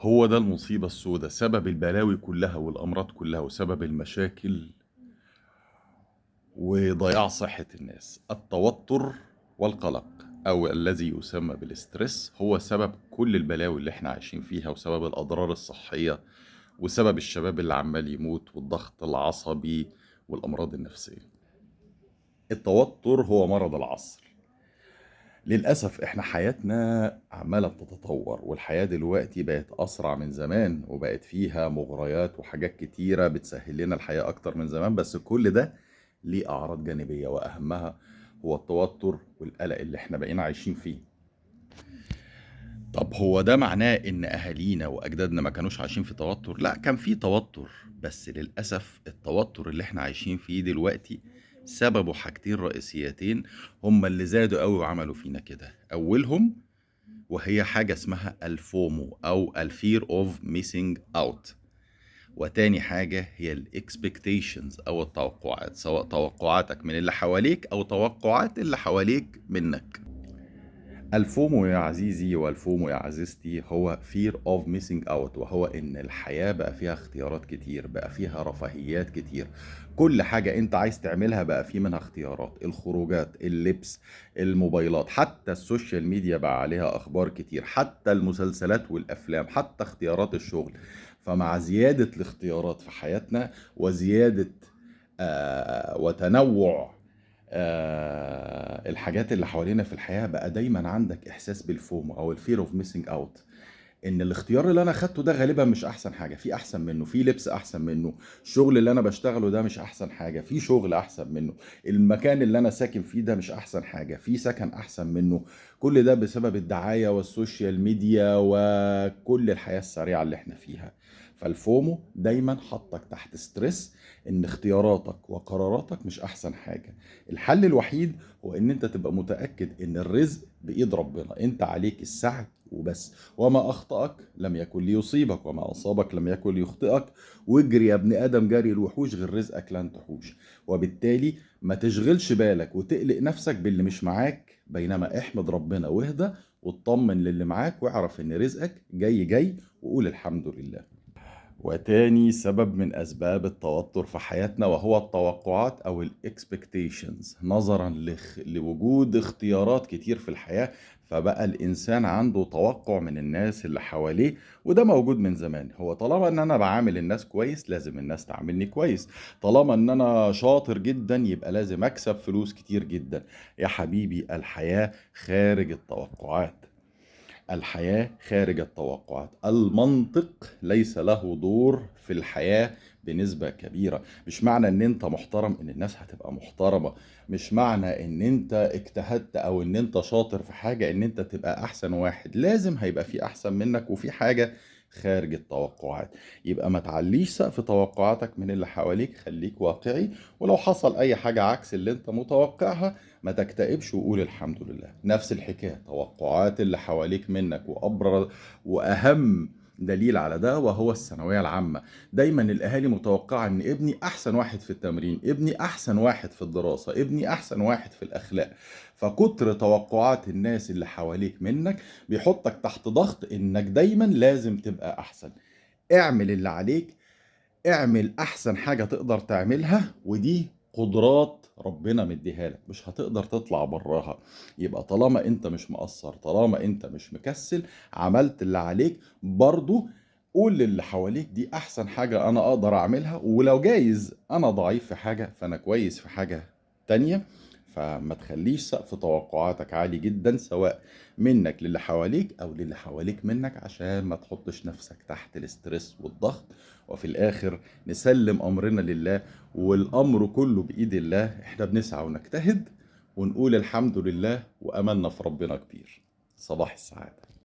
هو ده المصيبة السوداء، سبب البلاوي كلها والأمراض كلها وسبب المشاكل وضياع صحة الناس. التوتر والقلق أو الذي يسمى بالاسترس هو سبب كل البلاوي اللي احنا عايشين فيها، وسبب الأضرار الصحية، وسبب الشباب اللي عمال يموت، والضغط العصبي والأمراض النفسية. التوتر هو مرض العصر. للأسف احنا حياتنا عمالة بتتطور، والحياة دلوقتي بقت أسرع من زمان، وبقت فيها مغريات وحاجات كتيرة بتسهل لنا الحياة أكتر من زمان، بس كل ده ليه أعراض جانبية، وأهمها هو التوتر والقلق اللي احنا بقينا عايشين فيه. طب هو ده معناه إن أهالينا وأجدادنا ما كانوش عايشين في توتر؟ لا، كان في توتر، بس للأسف التوتر اللي احنا عايشين فيه دلوقتي سببه حاجتين رئيسيتين هما اللي زادوا قوي وعملوا فينا كده. أولهم وهي حاجة اسمها الفومو أو الفير اوف ميسنج اوت، وتاني حاجة هي الاكسبكتيشنز أو التوقعات، سواء توقعاتك من اللي حواليك أو توقعات اللي حواليك منك. الفومو يا عزيزي والفومو يا عزيزتي هو fear of missing out، وهو ان الحياة بقى فيها اختيارات كتير، بقى فيها رفاهيات كتير. كل حاجة انت عايز تعملها بقى في منها اختيارات، الخروجات، اللبس، الموبايلات، حتى السوشيال ميديا بقى عليها اخبار كتير، حتى المسلسلات والافلام، حتى اختيارات الشغل. فمع زيادة الاختيارات في حياتنا وزيادة وتنوع الحاجات اللي حوالينا في الحياة، بقى دايما عندك إحساس بالفومو أو الفير اوف ميسنج أوت، إن الاختيار اللي أنا خدته ده غالبا مش أحسن حاجة، في أحسن منه، في لبس أحسن منه، الشغل اللي أنا بشتغله ده مش أحسن حاجة، في شغل أحسن منه، المكان اللي أنا ساكن فيه ده مش أحسن حاجة، في سكن أحسن منه. كل ده بسبب الدعاية والسوشيال ميديا وكل الحياة السريعة اللي احنا فيها. فالفومو دايما حطك تحت ستريس، ان اختياراتك وقراراتك مش احسن حاجة. الحل الوحيد هو ان انت تبقى متأكد ان الرزق بإيد ربنا، انت عليك السعي وبس. وما اخطأك لم يكن ليصيبك، وما اصابك لم يكن ليخطئك. واجري يا ابن ادم جري الوحوش، غير رزقك لن تحوش. وبالتالي ما تشغلش بالك وتقلق نفسك باللي مش معاك، بينما احمد ربنا واهدى واطمن للي معاك، واعرف ان رزقك جاي جاي، وقول الحمد لله. وتاني سبب من أسباب التوتر في حياتنا وهو التوقعات أو الاكسبكتيشنز، نظرا لوجود اختيارات كتير في الحياة، فبقى الإنسان عنده توقع من الناس اللي حواليه. وده موجود من زمان، هو طالما إن أنا بعامل الناس كويس لازم الناس تعاملني كويس، طالما إن أنا شاطر جدا يبقى لازم أكسب فلوس كتير جدا. يا حبيبي، الحياة خارج التوقعات، الحياة خارج التوقعات. المنطق ليس له دور في الحياة بنسبة كبيرة. مش معنى ان انت محترم ان الناس هتبقى محترمة، مش معنى ان انت اجتهدت او ان انت شاطر في حاجة ان انت تبقى احسن واحد. لازم هيبقى في احسن منك وفي حاجة خارج التوقعات. يبقى ما تعليش سقف توقعاتك من اللي حواليك، خليك واقعي، ولو حصل اي حاجة عكس اللي انت متوقعها ما تكتئبش وقول الحمد لله. نفس الحكاية توقعات اللي حواليك منك، وأبرز وأهم دليل على ده وهو الثانوية العامة. دايما الأهالي متوقعة إن ابني أحسن واحد في التمرين، ابني أحسن واحد في الدراسة، ابني أحسن واحد في الأخلاق. فكتر توقعات الناس اللي حواليك منك بيحطك تحت ضغط إنك دايما لازم تبقى أحسن. اعمل اللي عليك، اعمل احسن حاجة تقدر تعملها، ودي قدرات ربنا مديها لك، مش هتقدر تطلع براها. يبقى طالما انت مش مقصر، طالما انت مش مكسل، عملت اللي عليك، برضو قول للي حواليك دي احسن حاجة انا اقدر اعملها، ولو جايز انا ضعيف في حاجة فانا كويس في حاجة تانية. فما تخليش سقف توقعاتك عالي جدا، سواء منك للي حواليك او للي حواليك منك، عشان ما تحطش نفسك تحت الاسترس والضغط. وفي الاخر نسلم امرنا لله، والامر كله بايد الله. احنا بنسعى ونجتهد ونقول الحمد لله، واملنا في ربنا كبير. صباح السعادة.